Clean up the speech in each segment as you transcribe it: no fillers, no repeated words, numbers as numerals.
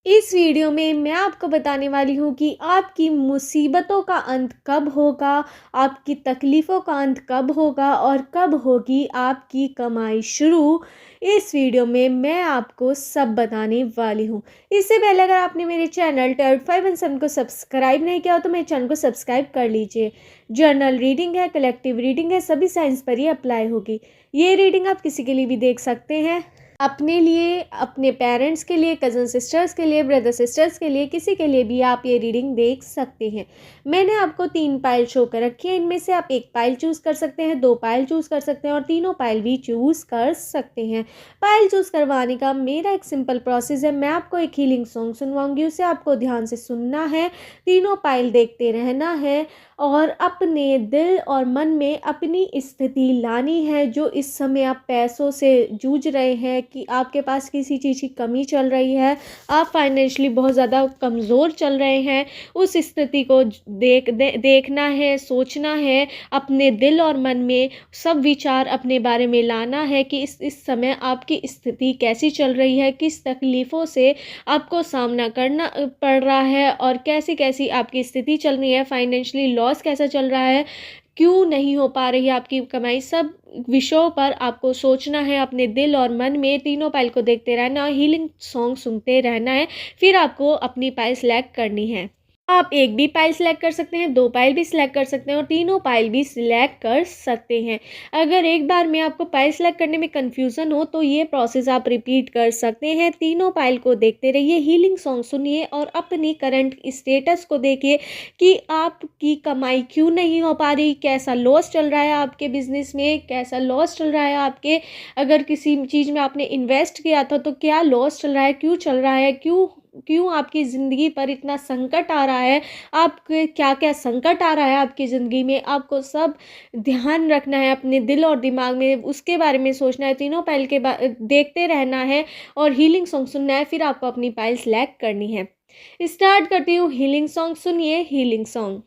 इस वीडियो में मैं आपको बताने वाली हूँ कि आपकी मुसीबतों का अंत कब होगा, आपकी तकलीफ़ों का अंत कब होगा और कब होगी आपकी कमाई शुरू। इस वीडियो में मैं आपको सब बताने वाली हूँ। इससे पहले अगर आपने मेरे चैनल टैरोट 517 को सब्सक्राइब नहीं किया हो तो मेरे चैनल को सब्सक्राइब कर लीजिए। जर्नल रीडिंग है, कलेक्टिव रीडिंग है, सभी साइंस पर ही अप्लाई होगी। ये रीडिंग आप किसी के लिए भी देख सकते हैं, अपने लिए, अपने पेरेंट्स के लिए, कज़न सिस्टर्स के लिए, ब्रदर सिस्टर्स के लिए, किसी के लिए भी आप ये रीडिंग देख सकते हैं। मैंने आपको 3 पाइल शो कर रखी है। इनमें से आप 1 पाइल चूज़ कर सकते हैं, 2 पाइल चूज़ कर सकते हैं और तीनों पाइल भी चूज़ कर सकते हैं। पाइल चूज़ करवाने का मेरा एक सिंपल प्रोसेस है। मैं आपको एक हीलिंग सॉन्ग सुनवाऊँगी, उसे आपको ध्यान से सुनना है, तीनों पाइल देखते रहना है और अपने दिल और मन में अपनी स्थिति लानी है। जो इस समय आप पैसों से जूझ रहे हैं कि आपके पास किसी चीज़ की कमी चल रही है, आप फाइनेंशियली बहुत ज़्यादा कमज़ोर चल रहे हैं, उस स्थिति को देखना है, सोचना है, अपने दिल और मन में सब विचार अपने बारे में लाना है कि इस समय आपकी स्थिति कैसी चल रही है, किस तकलीफ़ों से आपको सामना करना पड़ रहा है और कैसी-कैसी आपकी स्थिति चल रही है, फाइनेंशियली लॉस कैसा चल रहा है, क्यों नहीं हो पा रही है आपकी कमाई। सब विषयों पर आपको सोचना है, अपने दिल और मन में तीनों पाइल को देखते रहना, हीलिंग सॉन्ग सुनते रहना है, फिर आपको अपनी पाइल सेलेक्ट करनी है। आप एक भी पाइल सेलेक्ट कर सकते हैं, 2 पाइल भी सिलेक्ट कर सकते हैं और तीनों पाइल भी सिलेक्ट कर सकते हैं। अगर एक बार में आपको पाइल सेलेक्ट करने में कन्फ्यूज़न हो तो ये प्रोसेस आप रिपीट कर सकते हैं। तीनों पाइल को देखते रहिए, हीलिंग सॉन्ग सुनिए और अपनी करंट स्टेटस को देखिए कि आपकी कमाई क्यों नहीं हो पा रही, कैसा लॉस चल रहा है आपके बिज़नेस में, कैसा लॉस चल रहा है आपके, अगर किसी चीज़ में आपने इन्वेस्ट किया था तो क्या लॉस चल रहा है, क्यों चल रहा है, क्यों क्यों आपकी ज़िंदगी पर इतना संकट आ रहा है, आपके क्या-क्या संकट आ रहा है आपकी ज़िंदगी में, आपको सब ध्यान रखना है अपने दिल और दिमाग में, उसके बारे में सोचना है, तीनों पाइल के देखते रहना है और हीलिंग सॉन्ग सुनना है, फिर आपको अपनी पाइल सेलेक्ट करनी है। स्टार्ट करती हूँ हीलिंग सॉन्ग, सुनिए हीलिंग सॉन्ग।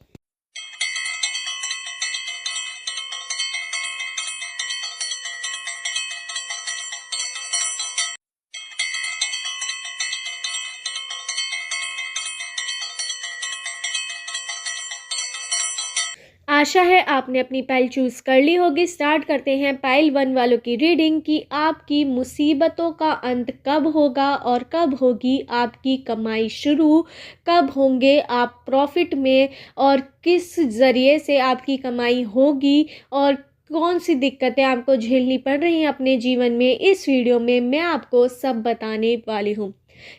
आशा है आपने अपनी पाइल चूज़ कर ली होगी। स्टार्ट करते हैं पाइल 1 वालों की रीडिंग कि आपकी मुसीबतों का अंत कब होगा और कब होगी आपकी कमाई शुरू, कब होंगे आप प्रॉफिट में और किस ज़रिए से आपकी कमाई होगी और कौन-सी दिक्कतें आपको झेलनी पड़ रही हैं अपने जीवन में। इस वीडियो में मैं आपको सब बताने वाली हूँ।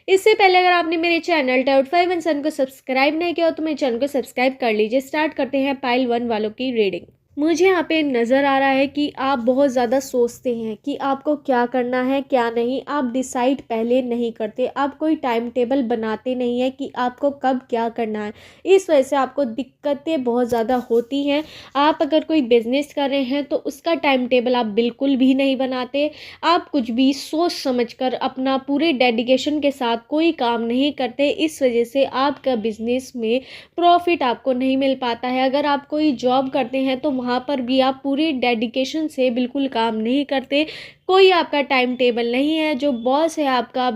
इससे पहले अगर आपने मेरे चैनल टैरोट 517 को सब्सक्राइब नहीं किया हो तो मेरे चैनल को सब्सक्राइब कर लीजिए। स्टार्ट करते हैं पाइल 1 वालों की रीडिंग। मुझे यहाँ पे नज़र आ रहा है कि आप बहुत ज़्यादा सोचते हैं कि आपको क्या करना है, क्या नहीं। आप डिसाइड पहले नहीं करते, आप कोई टाइम टेबल बनाते नहीं हैं कि आपको कब क्या करना है। इस वजह से आपको दिक्कतें बहुत ज़्यादा होती हैं। आप अगर कोई बिज़नेस कर रहे हैं तो उसका टाइम टेबल आप बिल्कुल भी नहीं बनाते। आप कुछ भी सोच समझ कर अपना पूरे डेडिकेशन के साथ कोई काम नहीं करते। इस वजह से आपका बिज़नेस में प्रॉफिट आपको नहीं मिल पाता है। अगर आप कोई जॉब करते हैं तो वहाँ पर भी आप पूरी डेडिकेशन से बिल्कुल काम नहीं करते। कोई आपका टाइम टेबल नहीं है। जो बॉस है आपका,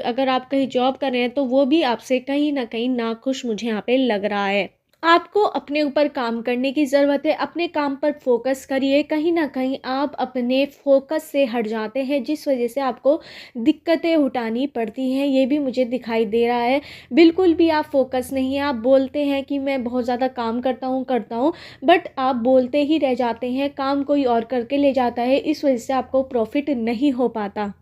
अगर आप कहीं जॉब कर रहे हैं तो वो भी आपसे कहीं न कहीं नाखुश मुझे यहाँ पे लग रहा है। आपको अपने ऊपर काम करने की ज़रूरत है। अपने काम पर फ़ोकस करिए। कहीं न कहीं आप अपने फ़ोकस से हट जाते हैं, जिस वजह से आपको दिक्कतें उठानी पड़ती हैं, ये भी मुझे दिखाई दे रहा है। बिल्कुल भी आप फ़ोकस नहीं हैं। आप बोलते हैं कि मैं बहुत ज़्यादा काम करता हूँ, बट आप बोलते ही रह जाते हैं, काम कोई और करके ले जाता है, इस वजह से आपको प्रॉफ़िट नहीं हो पाता।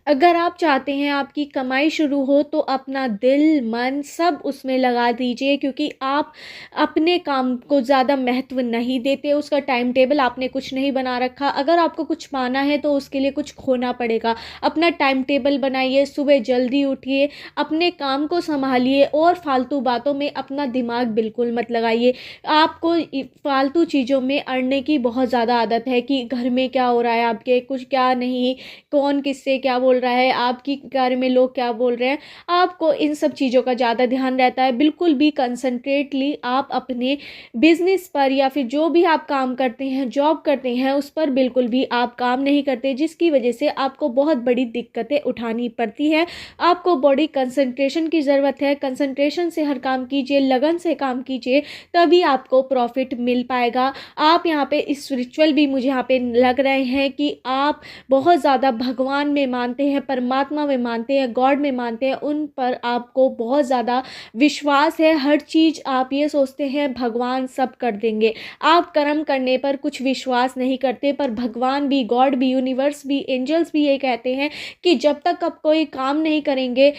अगर आप चाहते हैं आपकी कमाई शुरू हो तो अपना दिल, मन सब उसमें लगा दीजिए, क्योंकि आप अपने काम को ज़्यादा महत्व नहीं देते। उसका टाइम टेबल आपने कुछ नहीं बना रखा। अगर आपको कुछ पाना है तो उसके लिए कुछ खोना पड़ेगा। अपना टाइम टेबल बनाइए, सुबह जल्दी उठिए, अपने काम को सँभालिए और फालतू बातों में अपना दिमाग बिल्कुल मत लगाइए। आपको फालतू चीज़ों में अड़ने की बहुत ज़्यादा आदत है कि घर में क्या हो रहा है आपके, कुछ क्या नहीं, कौन किससे क्या बोल बोल रहा है, आपके बारे में लोग क्या बोल रहे हैं, आपको इन सब चीज़ों का ज़्यादा ध्यान रहता है। बिल्कुल भी कंसंट्रेटली आप अपने बिजनेस पर या फिर जो भी आप काम करते हैं, जॉब करते हैं, उस पर बिल्कुल भी आप काम नहीं करते, जिसकी वजह से आपको बहुत बड़ी दिक्कतें उठानी पड़ती है। आपको बड़ी कंसंट्रेशन की ज़रूरत है। कंसंट्रेशन से हर काम कीजिए, लगन से काम कीजिए, तभी आपको प्रॉफिट मिल पाएगा। आप यहाँ पे स्पिरिचुअल भी मुझे यहाँ पे लग रहे हैं कि आप बहुत ज़्यादा भगवान में मानते हैं, परमात्मा में मानते हैं, गॉड में मानते हैं, उन पर आपको बहुत ज़्यादा विश्वास है। हर चीज़ आप ये सोचते हैं भगवान सब कर देंगे। आप कर्म करने पर कुछ विश्वास नहीं करते, पर भगवान भी, गॉड भी, यूनिवर्स भी, एंजल्स भी ये कहते हैं कि जब तक आप कोई काम नहीं करेंगे,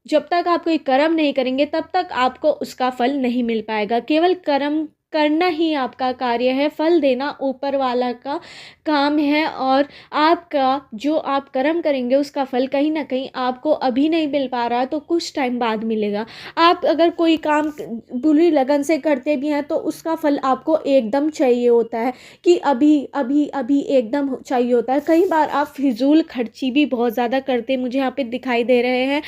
जब तक आप कोई कर्म नहीं करेंगे, तब तक आपको उसका फल नहीं मिल पाएगा। केवल कर्म करना ही आपका कार्य है, फल देना ऊपर वाला का काम है। और आपका जो आप कर्म करेंगे उसका फल कहीं ना कहीं आपको अभी नहीं मिल पा रहा तो कुछ टाइम बाद मिलेगा। आप अगर कोई काम बुरी लगन से करते भी हैं तो उसका फल आपको एकदम चाहिए होता है, कि अभी अभी अभी एकदम चाहिए होता है। कई बार आप फिजूल खर्ची भी बहुत ज़्यादा करते मुझे यहाँ पे दिखाई दे रहे हैं।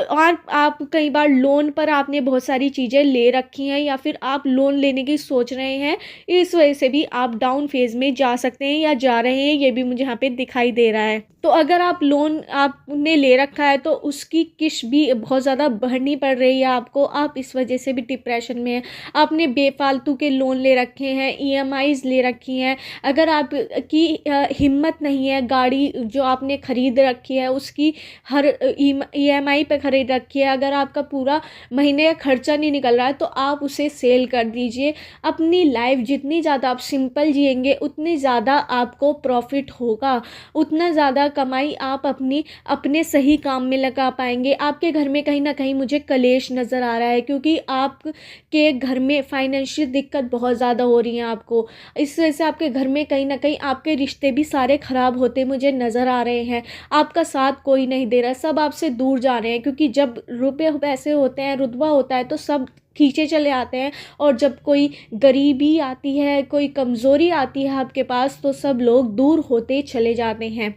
और आप कई बार लोन पर आपने बहुत सारी चीज़ें ले रखी हैं, या फिर आप लोन लेने की सोच रहे हैं, इस वजह से भी आप डाउन फेज में जा सकते हैं या जा रहे हैं, ये भी मुझे यहाँ पे दिखाई दे रहा है। तो अगर आप लोन आपने ले रखा है तो उसकी किस्त भी बहुत ज़्यादा भरनी पड़ रही है आपको, आप इस वजह से भी डिप्रेशन में हैं। आपने बेफालतू के लोन ले रखे हैं, ईएमआईज़ ले रखी हैं। अगर आप की हिम्मत नहीं है, गाड़ी जो आपने ख़रीद रखी है उसकी हर ईएमआई पे ख़रीद रखी है, अगर आपका पूरा महीने का खर्चा नहीं निकल रहा है तो आप उसे सेल कर दीजिए। अपनी लाइफ जितनी ज़्यादा आप सिंपल जिएंगे उतनी ज़्यादा आपको प्रॉफिट होगा, उतना ज़्यादा कमाई आप अपने सही काम में लगा पाएंगे। आपके घर में कहीं ना कहीं मुझे कलेश नज़र आ रहा है, क्योंकि आपके घर में फाइनेंशियल दिक्कत बहुत ज़्यादा हो रही है आपको। इस वजह से आपके घर में कहीं ना कहीं आपके रिश्ते भी सारे ख़राब होते मुझे नज़र आ रहे हैं। आपका साथ कोई नहीं दे रहा, सब आपसे दूर जा रहे हैं, क्योंकि जब रुपये पैसे होते हैं, रुतबा होता है, तो सब खींचे चले आते हैं। और जब कोई गरीबी आती है, कोई कमज़ोरी आती है आपके पास, तो सब लोग दूर होते चले जाते हैं।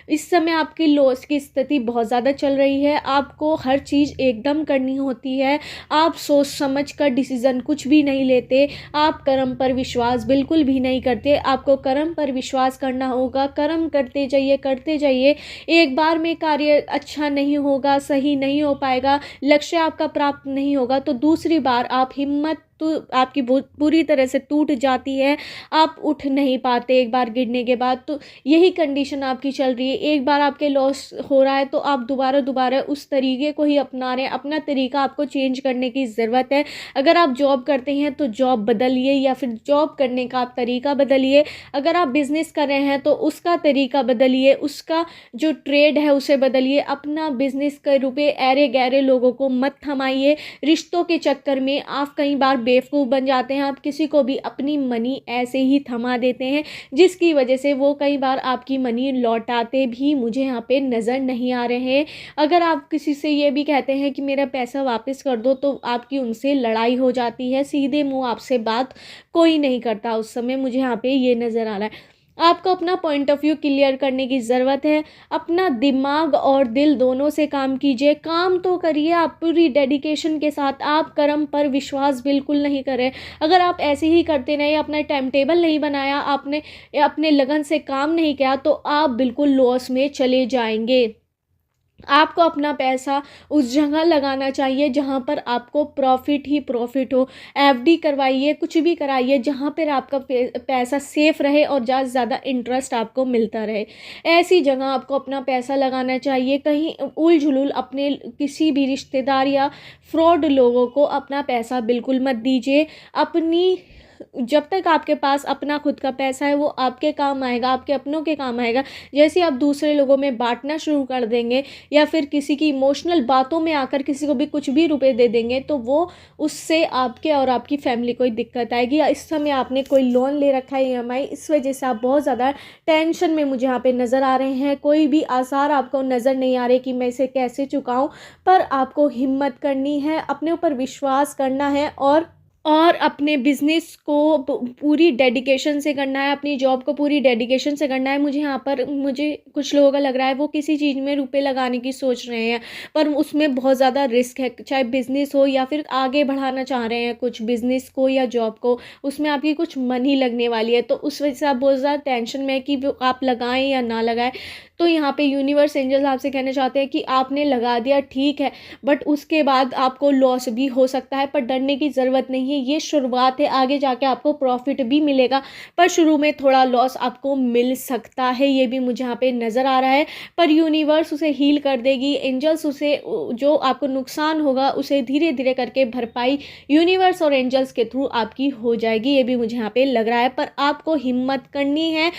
इस समय आपकी लॉस की स्थिति बहुत ज़्यादा चल रही है। आपको हर चीज़ एकदम करनी होती है, आप सोच समझ कर डिसीज़न कुछ भी नहीं लेते, आप कर्म पर विश्वास बिल्कुल भी नहीं करते। आपको कर्म पर विश्वास करना होगा, कर्म करते जाइए, करते जाइए। एक बार में कार्य अच्छा नहीं होगा, सही नहीं हो पाएगा, लक्ष्य आपका प्राप्त नहीं होगा, तो दूसरी बार आप हिम्मत तो आपकी पूरी तरह से टूट जाती है, आप उठ नहीं पाते एक बार गिरने के बाद। तो यही कंडीशन आपकी चल रही है। एक बार आपके लॉस हो रहा है तो आप दोबारा उस तरीके को ही अपना रहे हैं। अपना तरीका आपको चेंज करने की ज़रूरत है। अगर आप जॉब करते हैं तो जॉब बदलिए, या फिर जॉब करने का आप तरीका बदलिए। अगर आप बिज़नेस कर रहे हैं तो उसका तरीका बदलिए, उसका जो ट्रेड है उसे बदलिए। अपना बिज़नेस के रुपये ऐरे गहरे लोगों को मत थमाइए। रिश्तों के चक्कर में आप कई बार बेवकूफ़ बन जाते हैं। आप किसी को भी अपनी मनी ऐसे ही थमा देते हैं, जिसकी वजह से वो कई बार आपकी मनी लौटाते भी मुझे यहाँ पे नज़र नहीं आ रहे हैं। अगर आप किसी से ये भी कहते हैं कि मेरा पैसा वापस कर दो, तो आपकी उनसे लड़ाई हो जाती है। सीधे मुंह आपसे बात कोई नहीं करता उस समय, मुझे यहाँ पे ये नज़र आ रहा है। आपको अपना पॉइंट ऑफ व्यू क्लियर करने की ज़रूरत है। अपना दिमाग और दिल दोनों से काम कीजिए। काम तो करिए आप पूरी डेडिकेशन के साथ, आप कर्म पर विश्वास बिल्कुल नहीं करें। अगर आप ऐसे ही करते रहे, अपना टाइम टेबल नहीं बनाया, आपने अपने लगन से काम नहीं किया, तो आप बिल्कुल लॉस में चले जाएंगे। आपको अपना पैसा उस जगह लगाना चाहिए जहाँ पर आपको प्रॉफिट ही प्रॉफिट हो। एफडी करवाइए, कुछ भी कराइए जहाँ पर आपका पैसा सेफ रहे और ज़्यादा से ज़्यादा इंटरेस्ट आपको मिलता रहे। ऐसी जगह आपको अपना पैसा लगाना चाहिए। कहीं उल झुलूल अपने किसी भी रिश्तेदार या फ्रॉड लोगों को अपना पैसा बिल्कुल मत दीजिए। जब तक आपके पास अपना खुद का पैसा है वो आपके काम आएगा, आपके अपनों के काम आएगा। जैसे आप दूसरे लोगों में बांटना शुरू कर देंगे, या फिर किसी की इमोशनल बातों में आकर किसी को भी कुछ भी रुपए दे देंगे, तो वो उससे आपके और आपकी फैमिली को ही दिक्कत आएगी। या इस समय आपने कोई लोन ले रखा है ईएमआई, इस वजह से आप बहुत ज़्यादा टेंशन में मुझे यहाँ पे नज़र आ रहे हैं। कोई भी आसार आपको नज़र नहीं आ रहे कि मैं इसे कैसे चुकाऊँ, पर आपको हिम्मत करनी है, अपने ऊपर विश्वास करना है, और अपने बिज़नेस को पूरी डेडिकेशन से करना है, अपनी जॉब को पूरी डेडिकेशन से करना है। मुझे कुछ लोगों का लग रहा है वो किसी चीज़ में रुपए लगाने की सोच रहे हैं, पर उसमें बहुत ज़्यादा रिस्क है, चाहे बिज़नेस हो या फिर आगे बढ़ाना चाह रहे हैं कुछ बिज़नेस को या जॉब को, उसमें आपकी कुछ मनी लगने वाली है, तो उस वजह से आप बहुत ज़्यादा टेंशन में है कि वो आप लगाएं या ना लगाएं। तो यहाँ पे यूनिवर्स एंजल्स आपसे कहना चाहते हैं कि आपने लगा दिया ठीक है, बट उसके बाद आपको लॉस भी हो सकता है, पर डरने की ज़रूरत नहीं है। ये शुरुआत है, आगे जाके आपको प्रॉफिट भी मिलेगा, पर शुरू में थोड़ा लॉस आपको मिल सकता है, ये भी मुझे यहाँ पे नज़र आ रहा है। पर यूनिवर्स उसे हील कर देगी, एंजल्स उसे जो आपको नुकसान होगा उसे धीरे धीरे करके भरपाई यूनिवर्स और एंजल्स के थ्रू आपकी हो जाएगी, ये भी मुझे यहाँ पे लग रहा है। पर आपको हिम्मत करनी है,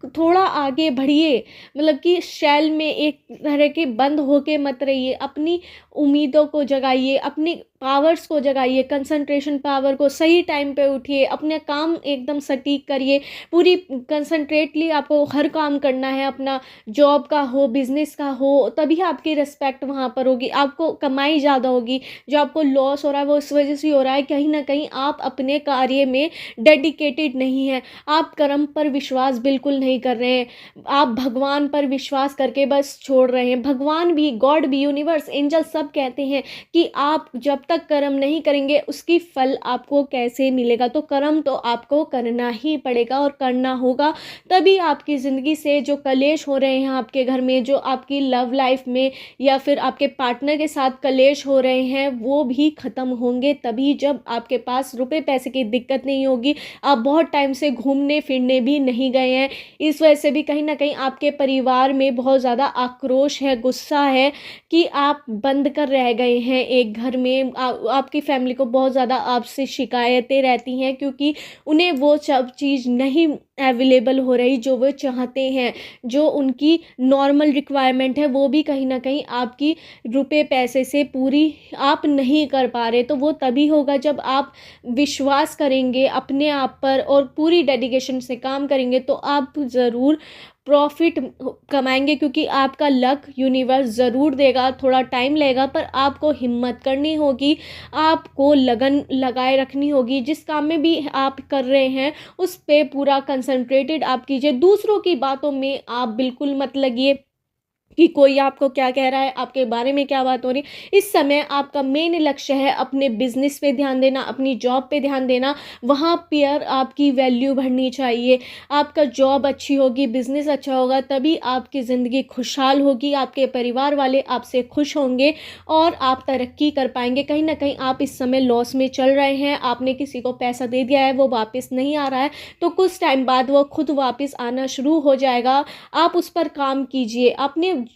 थोड़ा आगे बढ़िए, मतलब कि शैल में एक तरह के बंद होके मत रहिए, अपनी उम्मीदों को जगाइए, अपनी पावर्स को जगाइए, कंसंट्रेशन पावर को, सही टाइम पे उठिए, अपने काम एकदम सटीक करिए, पूरी कंसंट्रेटली आपको हर काम करना है, अपना जॉब का हो, बिजनेस का हो, तभी आपकी रिस्पेक्ट वहाँ पर होगी, आपको कमाई ज़्यादा होगी। जो आपको लॉस हो रहा है वो इस वजह से हो रहा है, कहीं ना कहीं आप अपने कार्य में डेडिकेटेड नहीं है, आप कर्म पर विश्वास बिल्कुल नहीं कर रहे हैं, आप भगवान पर विश्वास करके बस छोड़ रहे हैं। भगवान भी, गॉड भी, यूनिवर्स, एंजल सब कहते हैं कि आप जब तक कर्म नहीं करेंगे उसकी फल आपको कैसे मिलेगा, तो कर्म तो आपको करना ही पड़ेगा और करना होगा, तभी आपकी ज़िंदगी से जो कलेश हो रहे हैं आपके घर में, जो आपकी लव लाइफ में या फिर आपके पार्टनर के साथ कलेश हो रहे हैं, वो भी ख़त्म होंगे, तभी जब आपके पास रुपए पैसे की दिक्कत नहीं होगी। आप बहुत टाइम से घूमने फिरने भी नहीं गए हैं, इस वजह से भी कहीं ना कहीं आपके परिवार में बहुत ज़्यादा आक्रोश है, गुस्सा है कि आप बंद कर रह गए हैं एक घर में। आपकी फैमिली को बहुत ज़्यादा आपसे शिकायतें रहती हैं, क्योंकि उन्हें वो सब चीज़ नहीं अवेलेबल हो रही जो वो चाहते हैं, जो उनकी नॉर्मल रिक्वायरमेंट है वो भी कहीं ना कहीं आपकी रुपए पैसे से पूरी आप नहीं कर पा रहे। तो वो तभी होगा जब आप विश्वास करेंगे अपने आप पर और पूरी डेडिकेशन से काम करेंगे, तो आप ज़रूर प्रॉफिट कमाएंगे, क्योंकि आपका लक यूनिवर्स ज़रूर देगा, थोड़ा टाइम लगेगा, पर आपको हिम्मत करनी होगी, आपको लगन लगाए रखनी होगी, जिस काम में भी आप कर रहे हैं उस पे पूरा कंसंट्रेटेड आप कीजिए। दूसरों की बातों में आप बिल्कुल मत लगिए कि कोई आपको क्या कह रहा है, आपके बारे में क्या बात हो रही है। इस समय आपका मेन लक्ष्य है अपने बिजनेस पे ध्यान देना, अपनी जॉब पे ध्यान देना, वहाँ पर आपकी वैल्यू बढ़नी चाहिए। आपका जॉब अच्छी होगी, बिजनेस अच्छा होगा, तभी आपकी ज़िंदगी खुशहाल होगी, आपके परिवार वाले आपसे खुश होंगे और आप तरक्की कर पाएंगे। कहीं ना कहीं आप इस समय लॉस में चल रहे हैं, आपने किसी को पैसा दे दिया है, वो वापस नहीं आ रहा है, तो कुछ टाइम बाद वो खुद वापस आना शुरू हो जाएगा। आप उस पर काम कीजिए,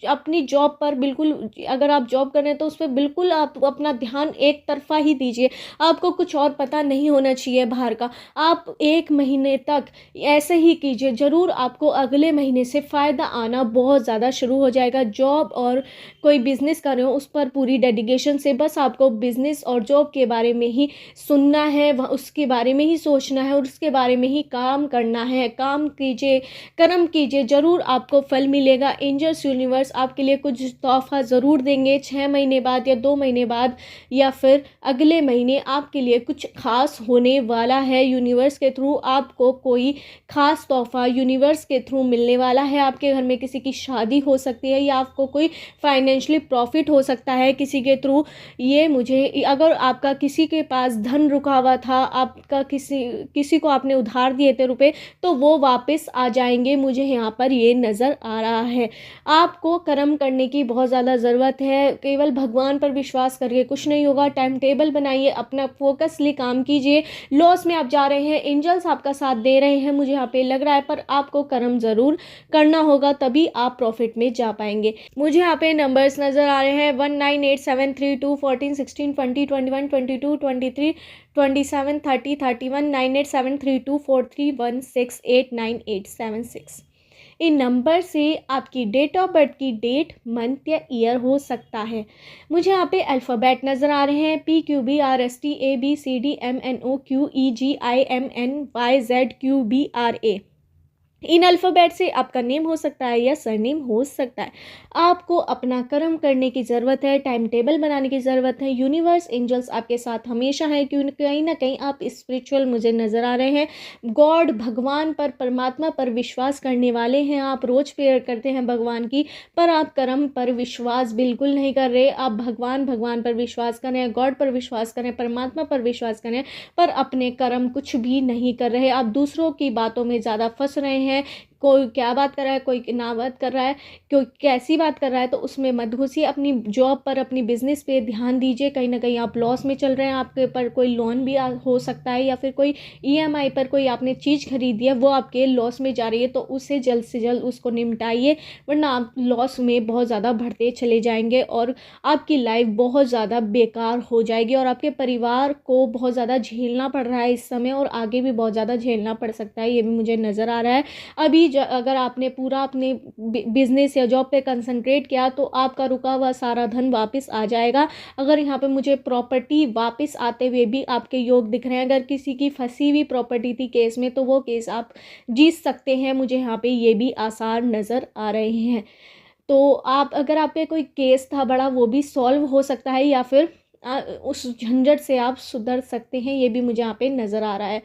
अपनी जॉब पर बिल्कुल, अगर आप जॉब कर रहे हैं तो उस पर बिल्कुल आप अपना ध्यान एक तरफा ही दीजिए, आपको कुछ और पता नहीं होना चाहिए बाहर का। आप 1 महीने तक ऐसे ही कीजिए, ज़रूर आपको अगले महीने से फ़ायदा आना बहुत ज़्यादा शुरू हो जाएगा। जॉब और कोई बिज़नेस कर रहे हो उस पर पूरी डेडिकेशन से, बस आपको बिज़नेस और जॉब के बारे में ही सुनना है, उसके बारे में ही सोचना है और उसके बारे में ही काम करना है। काम कीजिए, कर्म कीजिए, ज़रूर आपको फल मिलेगा। एंजल्स यूनिवर्स आपके लिए कुछ तोहफा ज़रूर देंगे 6 महीने बाद या 2 महीने बाद या फिर अगले महीने आपके लिए कुछ खास होने वाला है। यूनिवर्स के थ्रू आपको कोई खास तोहफा यूनिवर्स के थ्रू मिलने वाला है। आपके घर में किसी की शादी हो सकती है या आपको कोई फाइनेंशियली प्रॉफिट हो सकता है किसी के थ्रू। ये मुझे, अगर आपका किसी के पास धन रुका हुआ था, आपका किसी को आपने उधार दिए थे रुपए, तो वो वापस आ जाएंगे, मुझे यहाँ पर ये नज़र आ रहा है। आपको कर्म करने की बहुत ज़्यादा ज़रूरत है, केवल भगवान पर विश्वास करके कुछ नहीं होगा। टाइम टेबल बनाइए, अपना फोकसली काम कीजिए। लॉस में आप जा रहे हैं, एंजल्स आपका साथ दे रहे हैं मुझे यहाँ पे लग रहा है, पर आपको कर्म ज़रूर करना होगा, तभी आप प्रॉफिट में जा पाएंगे। मुझे यहाँ पे नंबर्स नज़र आ रहे हैं 198732 14 16 20 21 22 23 27 30 31 98732 4316898676। इन नंबर से आपकी डेट ऑफ बर्थ की डेट, मंथ या ईयर हो सकता है। मुझे यहाँ पे अल्फ़ाबेट नज़र आ रहे हैं PQBRST ABCD MNO QEGIMNYZQBRA। इन अल्फ़ाबेट से आपका नेम हो सकता है या सरनेम हो सकता है। आपको अपना कर्म करने की ज़रूरत है, टाइम टेबल बनाने की ज़रूरत है। यूनिवर्स, एंजल्स आपके साथ हमेशा है, क्यों कहीं न कहीं आप स्पिरिचुअल मुझे नज़र आ रहे हैं। गॉड, भगवान पर, परमात्मा पर विश्वास करने वाले हैं आप, रोज़ प्रेयर करते हैं भगवान की, पर आप कर्म पर विश्वास बिल्कुल नहीं कर रहे। आप भगवान पर विश्वास करें, गॉड पर विश्वास करें, परमात्मा पर विश्वास करें, पर अपने कर्म कुछ भी नहीं कर रहे। आप दूसरों की बातों में ज़्यादा फँस रहे हैं। कोई क्या बात कर रहा है, कोई ना बात कर रहा है, कोई कैसी बात कर रहा है, तो उसमें मत घुसिए। अपनी जॉब पर, अपनी बिजनेस पे ध्यान दीजिए। कहीं ना कहीं आप लॉस में चल रहे हैं, आपके ऊपर कोई लोन भी हो सकता है, या फिर कोई ईएमआई पर कोई आपने चीज़ खरीदी है वो आपके लॉस में जा रही है, तो उससे जल्द से जल्द उसको निपटाइए, वरना आप लॉस में बहुत ज़्यादा बढ़ते चले जाएंगे और आपकी लाइफ बहुत ज़्यादा बेकार हो जाएगी, और आपके परिवार को बहुत ज़्यादा झेलना पड़ रहा है इस समय, और आगे भी बहुत ज़्यादा झेलना पड़ सकता है, ये भी मुझे नज़र आ रहा है। अभी अगर आपने पूरा अपने बिजनेस या जॉब पे कंसंट्रेट किया तो आपका रुका हुआ सारा धन वापस आ जाएगा। अगर यहाँ पे मुझे प्रॉपर्टी वापस आते हुए भी आपके योग दिख रहे हैं, अगर किसी की फंसी हुई प्रॉपर्टी थी केस में, तो वो केस आप जीत सकते हैं, मुझे यहाँ पे ये भी आसार नज़र आ रहे हैं। तो आप, अगर आप पे कोई केस था बड़ा, वो भी सॉल्व हो सकता है, या फिर उस झंझट से आप सुधर सकते हैं, ये भी मुझे यहाँ पे नज़र आ रहा है।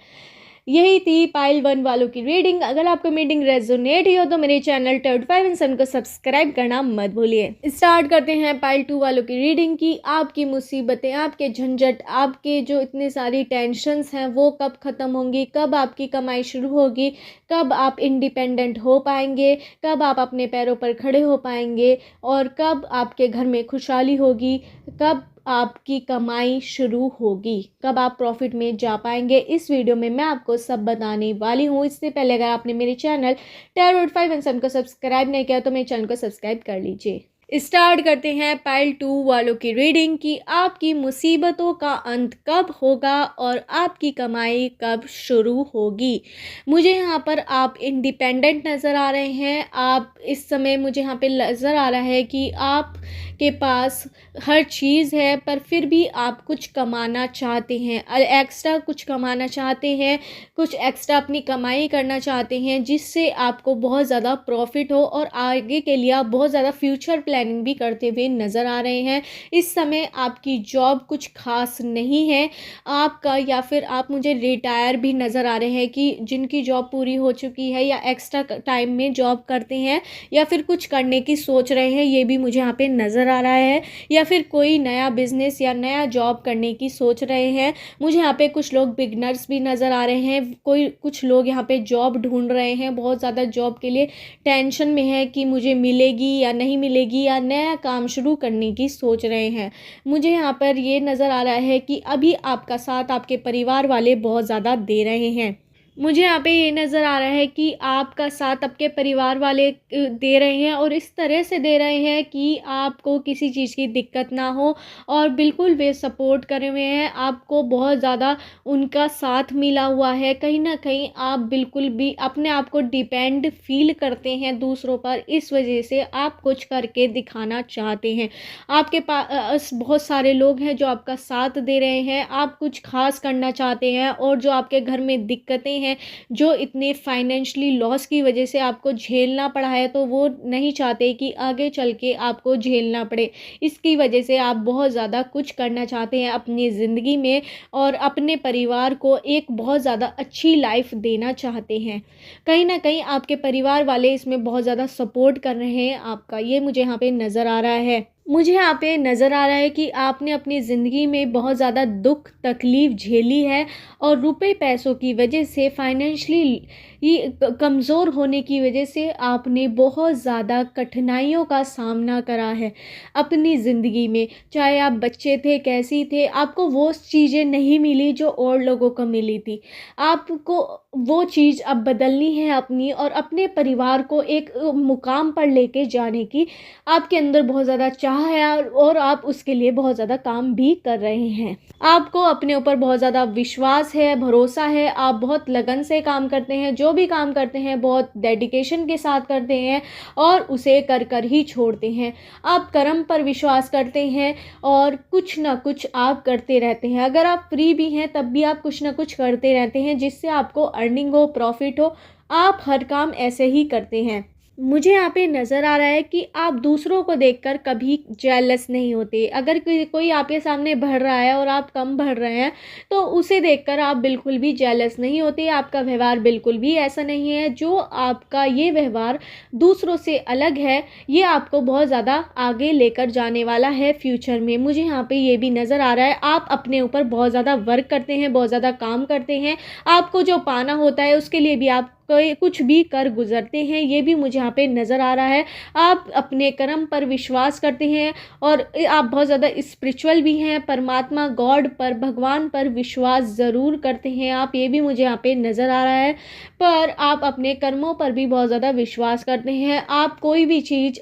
यही थी पाइल 1 वालों की रीडिंग। अगर आपको रीडिंग रेजोनेट हो तो मेरे चैनल टर्ड 5 एंड सन को सब्सक्राइब करना मत भूलिए। स्टार्ट करते हैं पाइल 2 वालों की रीडिंग की। आपकी मुसीबतें, आपके झंझट, आपके जो इतने सारी टेंशन्स हैं वो कब ख़त्म होंगी, कब आपकी कमाई शुरू होगी, कब आप इंडिपेंडेंट हो पाएंगे, कब आप अपने पैरों पर खड़े हो पाएंगे, और कब आपके घर में खुशहाली होगी, कब आपकी कमाई शुरू होगी, कब आप प्रॉफिट में जा पाएंगे। इस वीडियो में मैं आपको सब बताने वाली हूँ। इससे पहले अगर आपने मेरे चैनल टैरोट 5 एंड सन को सब्सक्राइब नहीं किया तो मेरे चैनल को सब्सक्राइब कर लीजिए। स्टार्ट करते हैं पाइल 2 वालों की रीडिंग की। आपकी मुसीबतों का अंत कब होगा और आपकी कमाई कब शुरू होगी। मुझे यहाँ पर आप इंडिपेंडेंट नज़र आ रहे हैं। आप इस समय, मुझे यहाँ पे नज़र आ रहा है कि आप के पास हर चीज़ है, पर फिर भी आप कुछ कमाना चाहते हैं, एक्स्ट्रा कुछ कमाना चाहते हैं, कुछ एक्स्ट्रा अपनी कमाई करना चाहते हैं, जिससे आपको बहुत ज़्यादा प्रॉफिट हो, और आगे के लिए आप बहुत ज़्यादा फ्यूचर प्लानिंग भी करते हुए नज़र आ रहे हैं। इस समय आपकी जॉब कुछ खास नहीं है आपका, या फिर आप मुझे रिटायर भी नज़र आ रहे हैं कि जिनकी जॉब पूरी हो चुकी है, या एक्स्ट्रा टाइम में जॉब करते हैं, या फिर कुछ करने की सोच रहे हैं, ये भी मुझे यहाँ पे नज़र आ रहा है। या फिर कोई नया बिजनेस या नया जॉब करने की सोच रहे हैं। मुझे यहाँ पे कुछ लोग बिगनर्स भी नज़र आ रहे हैं। कुछ लोग यहाँ पे जॉब ढूंढ रहे हैं, बहुत ज़्यादा जॉब के लिए टेंशन में है कि मुझे मिलेगी या नहीं मिलेगी, या नया काम शुरू करने की सोच रहे हैं। मुझे यहाँ पर ये नज़र आ रहा है कि अभी आपका साथ आपके परिवार वाले बहुत ज़्यादा दे रहे हैं। मुझे यहाँ पे ये नज़र आ रहा है कि आपका साथ आपके परिवार वाले दे रहे हैं, और इस तरह से दे रहे हैं कि आपको किसी चीज़ की दिक्कत ना हो, और बिल्कुल वे सपोर्ट करे हुए हैं। आपको बहुत ज़्यादा उनका साथ मिला हुआ है। कहीं ना कहीं आप बिल्कुल भी अपने आप को डिपेंड फील करते हैं दूसरों पर, इस वजह से आप कुछ करके दिखाना चाहते हैं। आपके पास बहुत सारे लोग हैं जो आपका साथ दे रहे हैं। आप कुछ खास करना चाहते हैं, और जो आपके घर में दिक्कतें हैं, जो इतने फाइनेंशियली लॉस की वजह से आपको झेलना पड़ा है, तो वो नहीं चाहते कि आगे चल के आपको झेलना पड़े। इसकी वजह से आप बहुत ज़्यादा कुछ करना चाहते हैं अपनी ज़िंदगी में, और अपने परिवार को एक बहुत ज़्यादा अच्छी लाइफ देना चाहते हैं। कहीं ना कहीं आपके परिवार वाले इसमें बहुत ज़्यादा सपोर्ट कर रहे हैं आपका, ये मुझे यहाँ पे नज़र आ रहा है। मुझे यहाँ पे नज़र आ रहा है कि आपने अपनी ज़िंदगी में बहुत ज़्यादा दुख तकलीफ़ झेली है, और रुपए पैसों की वजह से, फाइनेंशियली ये कमज़ोर होने की वजह से आपने बहुत ज़्यादा कठिनाइयों का सामना करा है अपनी ज़िंदगी में। चाहे आप बच्चे थे, कैसी थे, आपको वो चीज़ें नहीं मिली जो और लोगों को मिली थी। आपको वो चीज़ अब बदलनी है अपनी, और अपने परिवार को एक मुकाम पर लेके जाने की आपके अंदर बहुत ज़्यादा चाह है, और आप उसके लिए बहुत ज़्यादा काम भी कर रहे हैं। आपको अपने ऊपर बहुत ज़्यादा विश्वास है, भरोसा है। आप बहुत लगन से काम करते हैं, जो भी काम करते हैं बहुत डेडिकेशन के साथ करते हैं, और उसे कर कर ही छोड़ते हैं। आप कर्म पर विश्वास करते हैं, और कुछ ना कुछ आप करते रहते हैं। अगर आप फ्री भी हैं तब भी आप कुछ ना कुछ करते रहते हैं, जिससे आपको अर्निंग हो, प्रॉफिट हो, आप हर काम ऐसे ही करते हैं। मुझे यहाँ पे नज़र आ रहा है कि आप दूसरों को देखकर कभी जेलस नहीं होते। अगर कोई आपके सामने बढ़ रहा है और आप कम बढ़ रहे हैं, तो उसे देखकर आप बिल्कुल भी जेलस नहीं होते। आपका व्यवहार बिल्कुल भी ऐसा नहीं है। जो आपका ये व्यवहार दूसरों से अलग है, ये आपको बहुत ज़्यादा आगे लेकर जाने वाला है फ्यूचर में। मुझे यहाँ पे ये भी नज़र आ रहा है, आप अपने ऊपर बहुत ज़्यादा वर्क करते हैं, बहुत ज़्यादा काम करते हैं। आपको जो पाना होता है उसके लिए भी आप कोई कुछ भी कर गुज़रते हैं, ये भी मुझे यहाँ पे नज़र आ रहा है। आप अपने कर्म पर विश्वास करते हैं और आप बहुत ज़्यादा स्पिरिचुअल भी हैं। परमात्मा गॉड पर, भगवान पर विश्वास ज़रूर करते हैं आप, ये भी मुझे यहाँ पे नज़र आ रहा है। पर आप अपने कर्मों पर भी बहुत ज़्यादा विश्वास करते हैं। आप कोई भी चीज़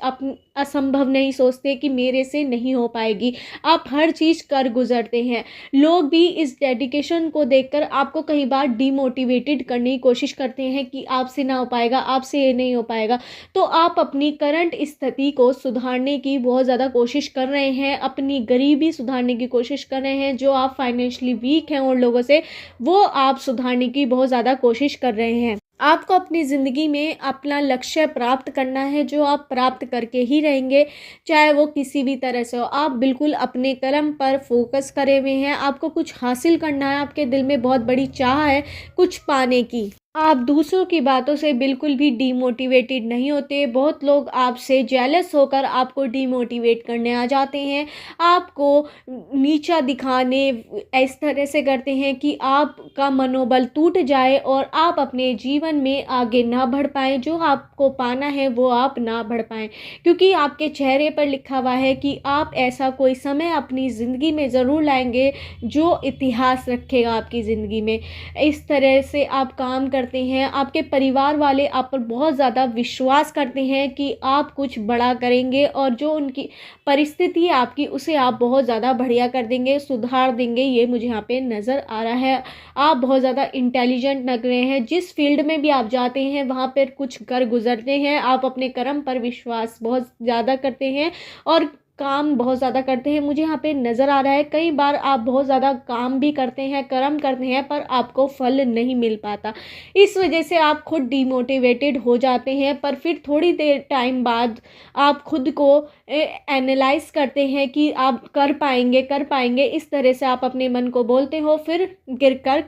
असंभव नहीं सोचते कि मेरे से नहीं हो पाएगी। आप हर चीज़ कर गुज़रते हैं। लोग भी इस डेडिकेशन को देखकर आपको कई बार डिमोटिवेटेड करने की कोशिश करते हैं कि आपसे ना हो पाएगा, आपसे ये नहीं हो पाएगा। तो आप अपनी करंट स्थिति को सुधारने की बहुत ज़्यादा कोशिश कर रहे हैं, अपनी गरीबी सुधारने की कोशिश कर रहे हैं। जो आप फाइनेंशियली वीक हैं उन लोगों से, वो आप सुधारने की बहुत ज़्यादा कोशिश कर रहे हैं। आपको अपनी ज़िंदगी में अपना लक्ष्य प्राप्त करना है, जो आप प्राप्त करके ही रहेंगे, चाहे वो किसी भी तरह से हो। आप बिल्कुल अपने कर्म पर फोकस करे हुए हैं। आपको कुछ हासिल करना है, आपके दिल में बहुत बड़ी चाह है कुछ पाने की। आप दूसरों की बातों से बिल्कुल भी डीमोटिवेटेड नहीं होते। बहुत लोग आपसे जेलस होकर आपको डीमोटिवेट करने आ जाते हैं, आपको नीचा दिखाने इस तरह से करते हैं कि आपका मनोबल टूट जाए और आप अपने जीवन में आगे ना बढ़ पाएँ। जो आपको पाना है वो आप ना बढ़ पाएँ, क्योंकि आपके चेहरे पर लिखा हुआ है कि आप ऐसा कोई समय अपनी ज़िंदगी में ज़रूर लाएंगे जो इतिहास रखेगा आपकी ज़िंदगी में। इस तरह से आप काम करते हैं। आपके परिवार वाले आप पर बहुत ज़्यादा विश्वास करते हैं कि आप कुछ बड़ा करेंगे और जो उनकी परिस्थिति है आपकी, उसे आप बहुत ज़्यादा बढ़िया कर देंगे, सुधार देंगे। ये मुझे यहाँ पे नज़र आ रहा है। आप बहुत ज़्यादा इंटेलिजेंट लग रहे हैं। जिस फील्ड में भी आप जाते हैं वहाँ पर कुछ कर गुजरते हैं। आप अपने कर्म पर विश्वास बहुत ज़्यादा करते हैं और काम बहुत ज़्यादा करते हैं। मुझे यहाँ पे नज़र आ रहा है कई बार आप बहुत ज़्यादा काम भी करते हैं, कर्म करते हैं, पर आपको फल नहीं मिल पाता। इस वजह से आप खुद डिमोटिवेटेड हो जाते हैं। पर फिर थोड़ी देर टाइम बाद आप खुद को एनालाइज करते हैं कि आप कर पाएंगे। इस तरह से आप अपने मन को बोलते हो, फिर गिर कर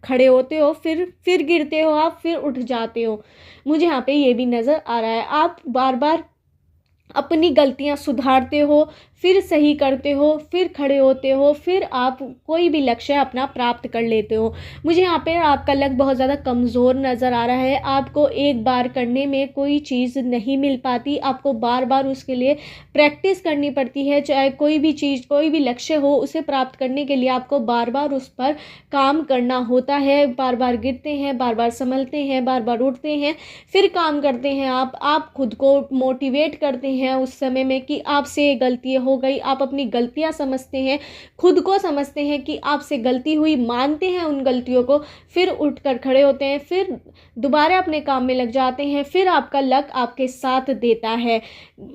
खड़े होते हो, फिर गिरते हो आप, फिर उठ जाते हो। मुझे यहाँ पे ये भी नज़र आ रहा है। आप बार बार अपनी गलतियां सुधारते हो, फिर सही करते हो, फिर खड़े होते हो, फिर आप कोई भी लक्ष्य अपना प्राप्त कर लेते हो। मुझे यहाँ पे आपका लक बहुत ज़्यादा कमज़ोर नज़र आ रहा है। आपको एक बार करने में कोई चीज़ नहीं मिल पाती, आपको बार बार उसके लिए प्रैक्टिस करनी पड़ती है। चाहे कोई भी चीज़, कोई भी लक्ष्य हो, उसे प्राप्त करने के लिए आपको बार बार उस पर काम करना होता है। बार बार गिरते हैं, बार बार संभलते हैं, बार बार उठते हैं, फिर काम करते हैं। आप खुद को मोटिवेट करते हैं उस समय में कि आपसे गलती हो गई। आप अपनी गलतियां समझते हैं, खुद को समझते हैं कि आपसे गलती हुई, मानते हैं उन गलतियों को, फिर उठकर खड़े होते हैं, फिर दोबारा अपने काम में लग जाते हैं। फिर आपका लक आपके साथ देता है।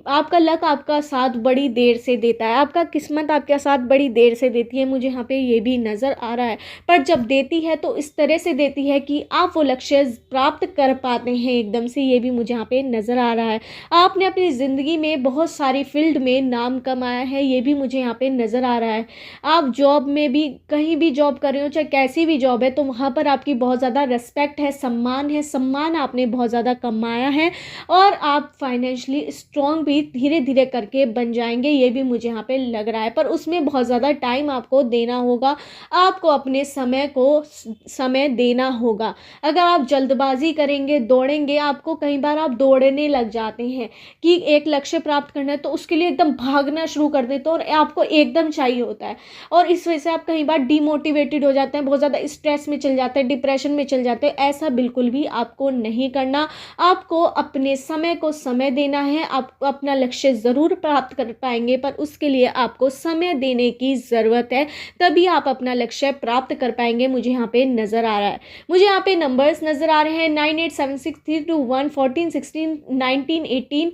आपका लक आपका साथ बड़ी देर से देता है, आपका किस्मत आपके साथ बड़ी देर से देती है। मुझे यहाँ पे ये भी नज़र आ रहा है। पर जब देती है तो इस तरह से देती है कि आप वो लक्ष्य प्राप्त कर पाते हैं एकदम से। ये भी मुझे यहाँ पे नज़र आ रहा है। आपने अपनी ज़िंदगी में बहुत सारी फील्ड में नाम कमाया है, ये भी मुझे यहाँ पे नज़र आ रहा है। आप जॉब में भी, कहीं भी जॉब कर रहे हो, चाहे कैसी भी जॉब है, तो वहाँ पर आपकी बहुत ज़्यादा रिस्पेक्ट है, सम्मान आपने बहुत ज़्यादा कमाया है और आप फाइनेंशियली स्ट्रॉन्ग भी धीरे धीरे करके बन जाएंगे। ये भी मुझे यहाँ पे लग रहा है, पर उसमें बहुत ज़्यादा टाइम आपको देना होगा। आपको अपने समय को समय देना होगा। अगर आप जल्दबाजी करेंगे, दौड़ेंगे, आपको कई बार आप दौड़ने लग जाते हैं कि एक लक्ष्य प्राप्त करना है, तो उसके लिए एकदम भागना शुरू कर देते हो और आपको एकदम चाहिए होता है, और इस वजह से आप कई बार डिमोटिवेटेड हो जाते हैं, बहुत ज़्यादा स्ट्रेस में चल जाते हैं, डिप्रेशन में चल जाते हैं। ऐसा बिल्कुल भी आपको नहीं करना। आपको अपने समय को समय देना है। आप अपना लक्ष्य ज़रूर प्राप्त कर पाएंगे, पर उसके लिए आपको समय देने की ज़रूरत है, तभी आप अपना लक्ष्य प्राप्त कर पाएंगे। मुझे यहाँ पे नज़र आ रहा है, मुझे यहाँ पे नंबर्स नज़र आ रहे हैं 987632 14 16 19 18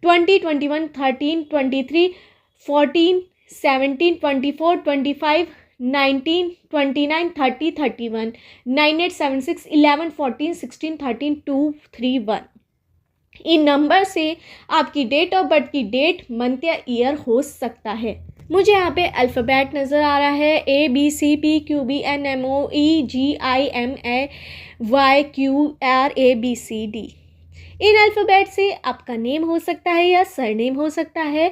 20 21 13 23 14 17 24 25 19 29 30 31 9876 11 14 16 13 231। इन नंबर से आपकी डेट ऑफ बर्थ की डेट, मंथ या ईयर हो सकता है। मुझे यहाँ पे अल्फ़ाबेट नज़र आ रहा है ABCPQBNMOEGIMAYQRABCD। इन अल्फ़ाबेट से आपका नेम हो सकता है या सरनेम हो सकता है।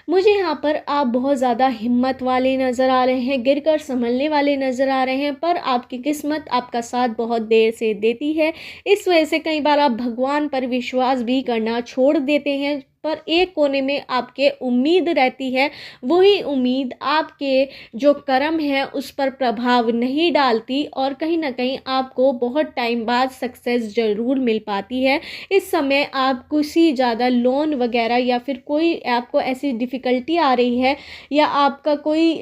मुझे यहाँ पर आप बहुत ज़्यादा हिम्मत वाले नज़र आ रहे हैं, गिर कर संभलने वाले नज़र आ रहे हैं, पर आपकी किस्मत आपका साथ बहुत देर से देती है। इस वजह से कई बार आप भगवान पर विश्वास भी करना छोड़ देते हैं, पर एक कोने में आपके उम्मीद रहती है। वही उम्मीद आपके जो कर्म है उस पर प्रभाव नहीं डालती और कहीं ना कहीं आपको बहुत टाइम बाद सक्सेस ज़रूर मिल पाती है। इस समय आप किसी ज़्यादा लोन वगैरह या फिर कोई आपको ऐसी डिफ़िकल्टी आ रही है, या आपका कोई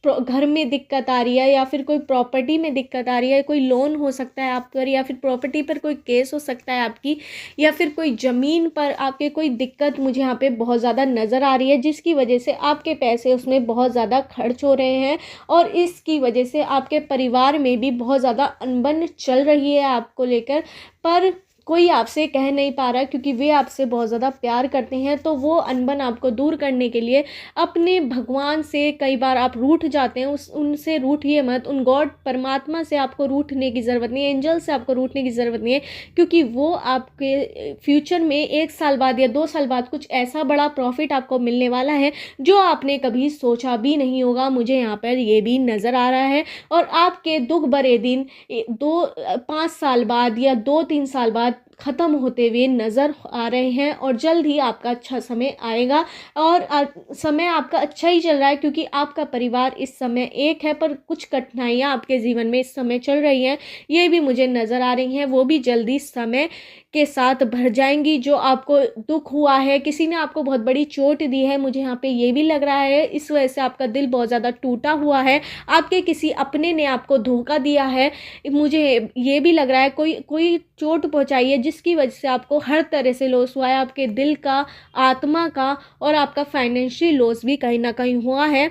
घर में दिक्कत आ रही है, या फिर कोई प्रॉपर्टी में दिक्कत आ रही है, कोई लोन हो सकता है आप पर, या फिर प्रॉपर्टी पर कोई केस हो सकता है आपकी, या फिर कोई ज़मीन पर आपके कोई दिक्कत मुझे यहाँ पे बहुत ज़्यादा नज़र आ रही है, जिसकी वजह से आपके पैसे उसमें बहुत ज़्यादा खर्च हो रहे हैं और इसकी वजह से आपके परिवार में भी बहुत ज़्यादा अनबन चल रही है आपको लेकर। पर कोई आपसे कह नहीं पा रहा क्योंकि वे आपसे बहुत ज़्यादा प्यार करते हैं, तो वो अनबन आपको दूर करने के लिए अपने भगवान से कई बार आप रूठ जाते हैं। उनसे रूठिए मत, उन गॉड परमात्मा से आपको रूठने की ज़रूरत नहीं है, एंजल से आपको रूठने की ज़रूरत नहीं है, क्योंकि वो आपके फ्यूचर में 1 साल बाद या 2 साल बाद कुछ ऐसा बड़ा प्रॉफिट आपको मिलने वाला है जो आपने कभी सोचा भी नहीं होगा। मुझे यहाँ पर ये भी नज़र आ रहा है और आपके दुख भरे दिन 5 साल बाद या 2-3 साल बाद ख़त्म होते हुए नज़र आ रहे हैं और जल्द ही आपका अच्छा समय आएगा। और समय आपका अच्छा ही चल रहा है क्योंकि आपका परिवार इस समय एक है, पर कुछ कठिनाइयाँ आपके जीवन में इस समय चल रही हैं, ये भी मुझे नज़र आ रही हैं। वो भी जल्दी समय के साथ भर जाएंगी। जो आपको दुख हुआ है, किसी ने आपको बहुत बड़ी चोट दी है, मुझे यहाँ पे ये भी लग रहा है, इस वजह से आपका दिल बहुत ज़्यादा टूटा हुआ है, आपके किसी अपने ने आपको धोखा दिया है, मुझे ये भी लग रहा है कोई चोट पहुँचाई है जिसकी वजह से आपको हर तरह से लॉस हुआ है, आपके दिल का, आत्मा का और आपका फाइनेंशियल लॉस भी कहीं ना कहीं हुआ है।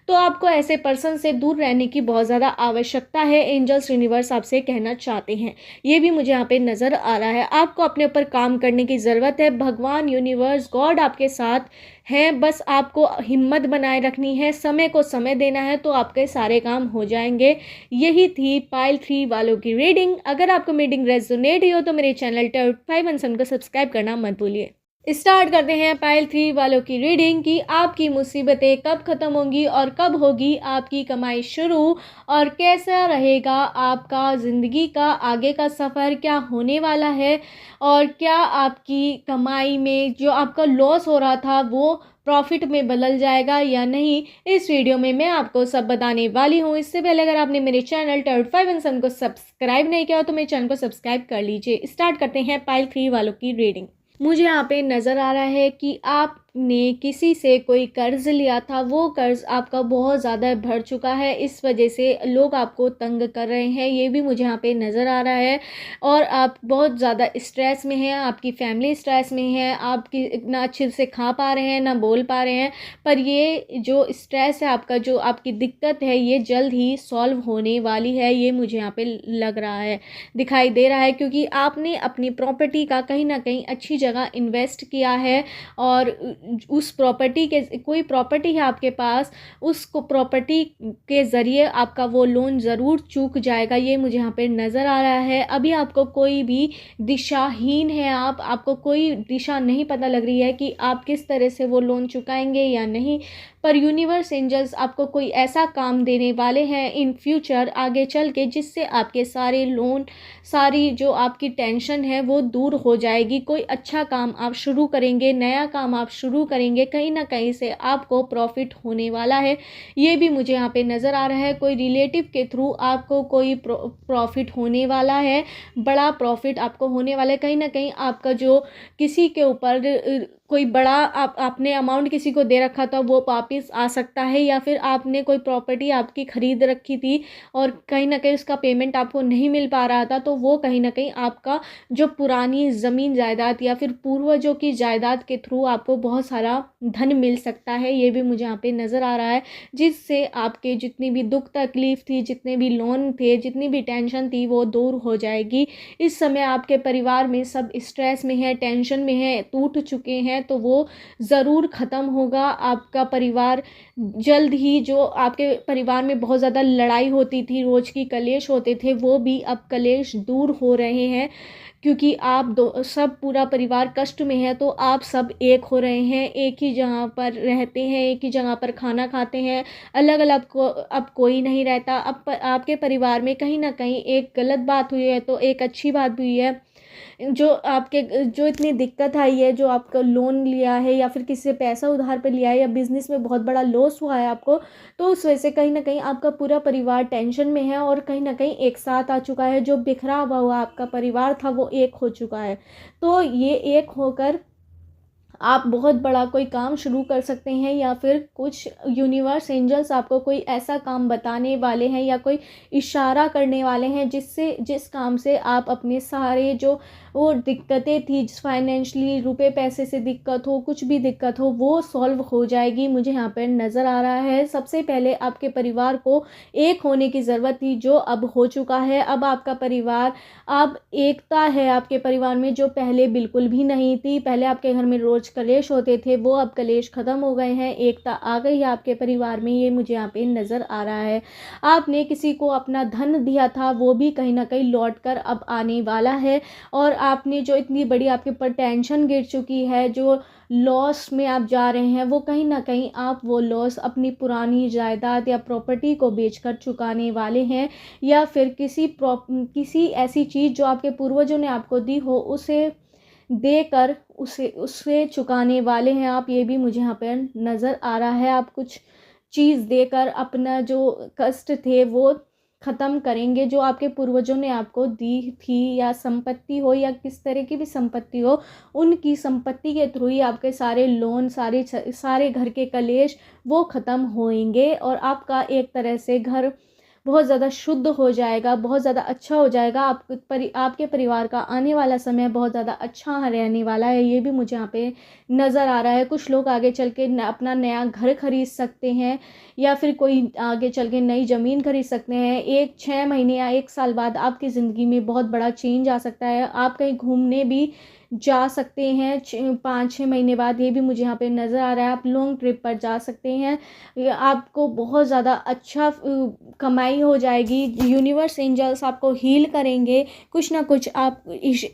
तो आपको ऐसे पर्सन से दूर रहने की बहुत ज़्यादा आवश्यकता है, एंजल्स यूनिवर्स आपसे कहना चाहते हैं। ये भी मुझे यहाँ पे नज़र आ रहा है। आपको अपने ऊपर काम करने की ज़रूरत है। भगवान, यूनिवर्स, गॉड आपके साथ हैं, बस आपको हिम्मत बनाए रखनी है, समय को समय देना है, तो आपके सारे काम हो जाएंगे। यही थी पाइल 3 वालों की रीडिंग। अगर आपको रीडिंग रेजोनेट हो तो मेरे चैनल टैरोट 517 को सब्सक्राइब करना मत भूलिए। स्टार्ट करते हैं पाइल 3 वालों की रीडिंग कि आपकी मुसीबतें कब ख़त्म होंगी और कब होगी आपकी कमाई शुरू, और कैसा रहेगा आपका ज़िंदगी का आगे का सफ़र, क्या होने वाला है, और क्या आपकी कमाई में जो आपका लॉस हो रहा था वो प्रॉफिट में बदल जाएगा या नहीं। इस वीडियो में मैं आपको सब बताने वाली हूँ। इससे पहले अगर आपने मेरे चैनल टैरोट 517 को सब्सक्राइब नहीं किया हो तो मेरे चैनल को सब्सक्राइब कर लीजिए। स्टार्ट करते हैं पाइल 3 वालों की रीडिंग। मुझे यहाँ पे नज़र आ रहा है कि आपने किसी से कोई कर्ज़ लिया था, वो कर्ज़ आपका बहुत ज़्यादा बढ़ चुका है, इस वजह से लोग आपको तंग कर रहे हैं, ये भी मुझे यहाँ पे नज़र आ रहा है। और आप बहुत ज़्यादा स्ट्रेस में हैं, आपकी फैमिली स्ट्रेस में है, आपकी ना अच्छे से खा पा रहे हैं ना बोल पा रहे हैं, पर ये जो स्ट्रेस है आपका, जो आपकी दिक्कत है, ये जल्द ही सॉल्व होने वाली है, ये मुझे यहाँ पे लग रहा है, दिखाई दे रहा है, क्योंकि आपने अपनी प्रॉपर्टी का कहीं ना कहीं अच्छी जगह इन्वेस्ट किया है और उस प्रॉपर्टी के, कोई प्रॉपर्टी है आपके पास, उसको प्रॉपर्टी के ज़रिए आपका वो लोन ज़रूर चूक जाएगा, ये मुझे यहाँ पे नज़र आ रहा है। अभी आपको कोई भी दिशाहीन है, आपको कोई दिशा नहीं पता लग रही है कि आप किस तरह से वो लोन चुकाएंगे या नहीं, पर यूनिवर्स, एंजल्स आपको कोई ऐसा काम देने वाले हैं इन फ्यूचर आगे चल के, जिससे आपके सारे लोन, सारी जो आपकी टेंशन है वो दूर हो जाएगी। कोई अच्छा काम आप शुरू करेंगे, नया काम आप शुरू करेंगे, कहीं ना कहीं से आपको प्रॉफिट होने वाला है, ये भी मुझे यहाँ पे नज़र आ रहा है। कोई रिलेटिव के थ्रू आपको कोई प्रॉफिट होने वाला है, बड़ा प्रॉफिट आपको होने वाला है। कहीं ना कहीं आपका जो किसी के ऊपर कोई बड़ा आपने अमाउंट किसी को दे रखा था वो वापस आ सकता है, या फिर आपने कोई प्रॉपर्टी आपकी ख़रीद रखी थी और कहीं न कहीं उसका पेमेंट आपको नहीं मिल पा रहा था, तो वो कहीं न कहीं आपका जो पुरानी ज़मीन जायदाद या फिर पूर्वजों की जायदाद के थ्रू आपको बहुत सारा धन मिल सकता है। ये भी मुझे यहाँ पे नज़र आ रहा है, जिससे आपके जितनी भी दुख तकलीफ़ थी, जितने भी लोन थे, जितनी भी टेंशन थी, वो दूर हो जाएगी। इस समय आपके परिवार में सब स्ट्रेस में है, टेंशन में है, टूट चुके हैं, तो वो ज़रूर ख़त्म होगा। आपका परिवार जल्द ही, जो आपके परिवार में बहुत ज़्यादा लड़ाई होती थी, रोज़ की कलेश होते थे, वो भी अब कलेश दूर हो रहे हैं, क्योंकि आप दो सब पूरा परिवार कष्ट में है, तो आप सब एक हो रहे हैं, एक ही जगह पर रहते हैं, एक ही जगह पर खाना खाते हैं। अलग अलग को अब कोई नहीं रहता। अब आपके परिवार में कहीं ना कहीं एक गलत बात हुई है तो एक अच्छी बात हुई है। जो इतनी दिक्कत आई है, जो आपका लोन लिया है या फिर किसी से पैसा उधार पे लिया है, या बिजनेस में बहुत बड़ा लॉस हुआ है आपको, तो उस वजह से कहीं ना कहीं आपका पूरा परिवार टेंशन में है और कहीं ना कहीं एक साथ आ चुका है। जो बिखरा हुआ आपका परिवार था वो एक हो चुका है। तो ये एक होकर आप बहुत बड़ा कोई काम शुरू कर सकते हैं, या फिर कुछ यूनिवर्स एंजल्स आपको कोई ऐसा काम बताने वाले हैं या कोई इशारा करने वाले हैं, जिस काम से आप अपने सारे जो वो दिक्कतें थी, फाइनेंशियली रुपए पैसे से दिक्कत हो, कुछ भी दिक्कत हो, वो सॉल्व हो जाएगी। मुझे यहाँ पर नज़र आ रहा है सबसे पहले आपके परिवार को एक होने की ज़रूरत थी, जो अब हो चुका है। अब आपका परिवार, अब एकता है आपके परिवार में, जो पहले बिल्कुल भी नहीं थी। पहले आपके घर में रोज़ कलेश होते थे, वो अब कलेश ख़त्म हो गए हैं, एकता आ गई है आपके परिवार में। ये मुझे यहाँ पे नज़र आ रहा है। आपने किसी को अपना धन दिया था, वो भी कहीं ना कहीं लौट कर अब आने वाला है। और आपने जो इतनी बड़ी आपके ऊपर टेंशन गिर चुकी है, जो लॉस में आप जा रहे हैं, वो कहीं ना कहीं आप वो लॉस अपनी पुरानी जायदाद या प्रॉपर्टी को बेचकर चुकाने वाले हैं, या फिर किसी ऐसी चीज़ जो आपके पूर्वजों ने आपको दी हो, उसे देकर उसे चुकाने वाले हैं आप। ये भी मुझे यहाँ पर नज़र आ रहा है। आप कुछ चीज़ देकर अपना जो कष्ट थे वो ख़त्म करेंगे, जो आपके पूर्वजों ने आपको दी थी, या संपत्ति हो या किस तरह की भी संपत्ति हो, उनकी संपत्ति के थ्रू ही आपके सारे लोन, सारे घर के कलेश वो ख़त्म होएंगे, और आपका एक तरह से घर बहुत ज़्यादा शुद्ध हो जाएगा, बहुत ज़्यादा अच्छा हो जाएगा। आपके परिवार का आने वाला समय बहुत ज़्यादा अच्छा रहने वाला है। ये भी मुझे यहाँ पे नज़र आ रहा है। कुछ लोग आगे चल के अपना नया घर खरीद सकते हैं, या फिर कोई आगे चल के नई ज़मीन खरीद सकते हैं। 6 महीने या 1 साल बाद आपकी ज़िंदगी में बहुत बड़ा चेंज आ सकता है। आप कहीं घूमने भी जा सकते हैं 5-6 महीने बाद। ये भी मुझे यहाँ पे नज़र आ रहा है। आप लॉन्ग ट्रिप पर जा सकते हैं। आपको बहुत ज़्यादा अच्छा कमाई हो जाएगी। यूनिवर्स एंजल्स आपको हील करेंगे। कुछ ना कुछ आप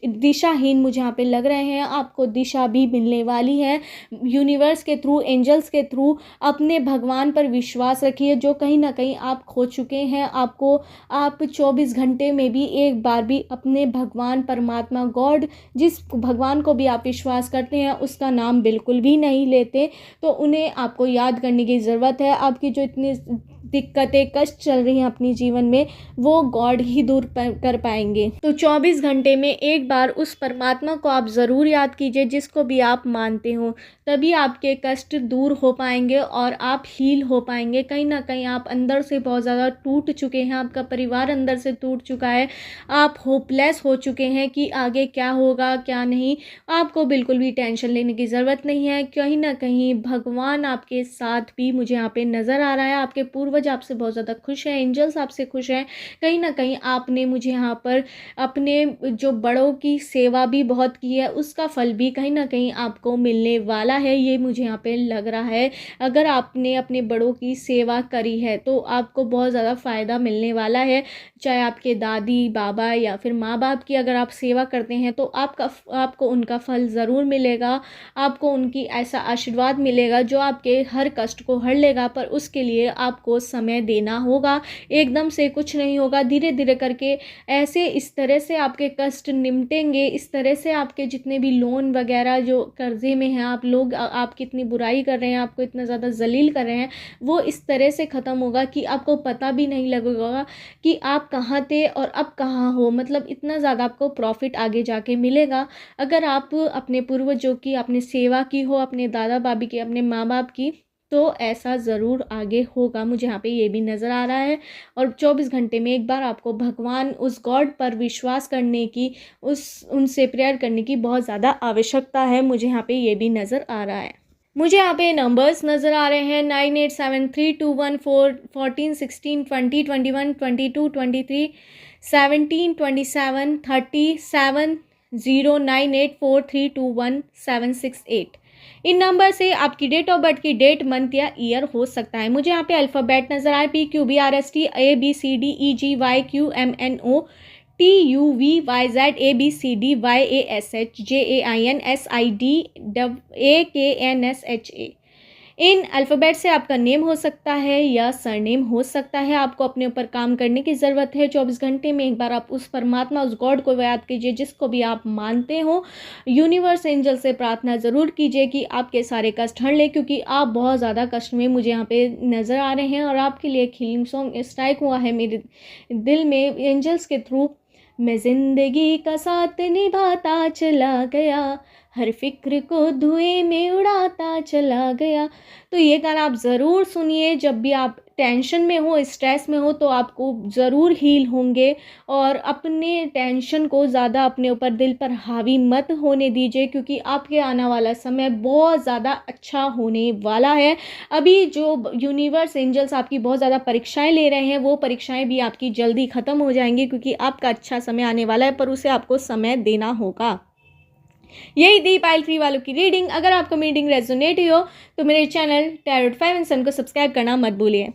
दिशाहीन मुझे यहाँ पे लग रहे हैं, आपको दिशा भी मिलने वाली है यूनिवर्स के थ्रू, एंजल्स के थ्रू। अपने भगवान पर विश्वास रखिए, जो कहीं ना कहीं आप खो चुके हैं। आप 24 घंटे में भी एक बार भी अपने भगवान, परमात्मा, गॉड, जिस भगवान को भी आप विश्वास करते हैं, उसका नाम बिल्कुल भी नहीं लेते, तो उन्हें आपको याद करने की ज़रूरत है। आपकी जो इतनी दिक्कतें, कष्ट चल रही हैं अपने जीवन में, वो गॉड ही दूर कर पाएंगे। तो 24 घंटे में एक बार उस परमात्मा को आप ज़रूर याद कीजिए, जिसको भी आप मानते हो। तभी आपके कष्ट दूर हो पाएंगे और आप हील हो पाएंगे। कहीं ना कहीं आप अंदर से बहुत ज़्यादा टूट चुके हैं, आपका परिवार अंदर से टूट चुका है, आप होपलेस हो चुके हैं कि आगे क्या होगा क्या नहीं। आपको बिल्कुल भी टेंशन लेने की ज़रूरत नहीं है। कहीं ना कहीं भगवान आपके साथ भी मुझे यहाँ पे नज़र आ रहा है। आपके पूर्वज आपसे बहुत ज़्यादा खुश हैं, एंजल्स आपसे खुश हैं। कहीं ना कहीं आपने मुझे यहाँ पर अपने जो बड़ों की सेवा भी बहुत की है, उसका फल भी कहीं ना कहीं आपको मिलने वाला है। ये मुझे यहाँ पे लग रहा है। अगर आपने अपने बड़ों की सेवा करी है तो आपको बहुत ज़्यादा फ़ायदा मिलने वाला है। चाहे आपके दादी, बाबा या फिर माँ बाप की अगर आप सेवा करते हैं तो आपको उनका फल ज़रूर मिलेगा। आपको उनकी ऐसा आशीर्वाद मिलेगा जो आपके हर कष्ट को हर लेगा, पर उसके लिए आपको समय देना होगा। एकदम से कुछ नहीं होगा, धीरे धीरे करके ऐसे इस तरह से आपके कष्ट निमटेंगे, इस तरह से आपके जितने भी लोन वगैरह जो कर्जे में हैं आप लोग, आपकी इतनी बुराई कर रहे हैं, आपको इतना ज़्यादा जलील कर रहे हैं, वो इस तरह से ख़त्म होगा कि आपको पता भी नहीं लगेगा कि आप कहाँ थे और अब कहाँ हो। मतलब इतना ज़्यादा आपको प्रॉफिट आगे जाके मिलेगा अगर आप अपने पूर्वजों की आपने सेवा की हो, अपने दादा बाबी की, अपने माँ बाप की, तो ऐसा ज़रूर आगे होगा। मुझे यहाँ पे ये भी नज़र आ रहा है। और 24 घंटे में एक बार आपको भगवान उस गॉड पर विश्वास करने की, उनसे प्रेयर करने की बहुत ज़्यादा आवश्यकता है। मुझे यहाँ पे ये भी नज़र आ रहा है। मुझे यहाँ पे नंबर्स नज़र आ रहे हैं 987321 14 16 20 21 22 23 17 27 30 7 0984321768। इन नंबर से आपकी डेट ऑफ बर्थ की डेट, मंथ या ईयर हो सकता है। मुझे यहाँ पे अल्फ़ाबेट नज़र आए PQBRST ABCDEGYQMNO TUVYZABCDYASHJAINSIDAKNSHA। इन अल्फ़ाबेट से आपका नेम हो सकता है या सरनेम हो सकता है। आपको अपने ऊपर काम करने की ज़रूरत है। 24 घंटे में एक बार आप उस परमात्मा, उस गॉड को याद कीजिए जिसको भी आप मानते हो। यूनिवर्स एंजल से प्रार्थना ज़रूर कीजिए कि आपके सारे कष्ट हट ले, क्योंकि आप बहुत ज़्यादा कष्ट में मुझे यहाँ पे नज़र आ रहे हैं। और आपके लिए एक हीलिंग सॉन्ग स्ट्राइक हुआ है मेरे दिल में एंजल्स के थ्रू। मैं ज़िंदगी का साथ निभाता चला गया, हर फिक्र को धुएं में उड़ाता चला गया। तो ये गाना आप ज़रूर सुनिए। जब भी आप टेंशन में हो, स्ट्रेस में हो, तो आपको ज़रूर हील होंगे। और अपने टेंशन को ज़्यादा अपने ऊपर, दिल पर हावी मत होने दीजिए, क्योंकि आपके आने वाला समय बहुत ज़्यादा अच्छा होने वाला है। अभी जो यूनिवर्स एंजल्स आपकी बहुत ज़्यादा परीक्षाएं ले रहे हैं, वो परीक्षाएं भी आपकी जल्दी ख़त्म हो जाएंगी, क्योंकि आपका अच्छा समय आने वाला है, पर उसे आपको समय देना होगा। यही थी पाइल 3 वालों की रीडिंग। अगर आपको मेरी रीडिंग रेजोनेट हुई हो तो मेरे चैनल टैरोट 5 एंड सन को सब्सक्राइब करना मत भूलिए।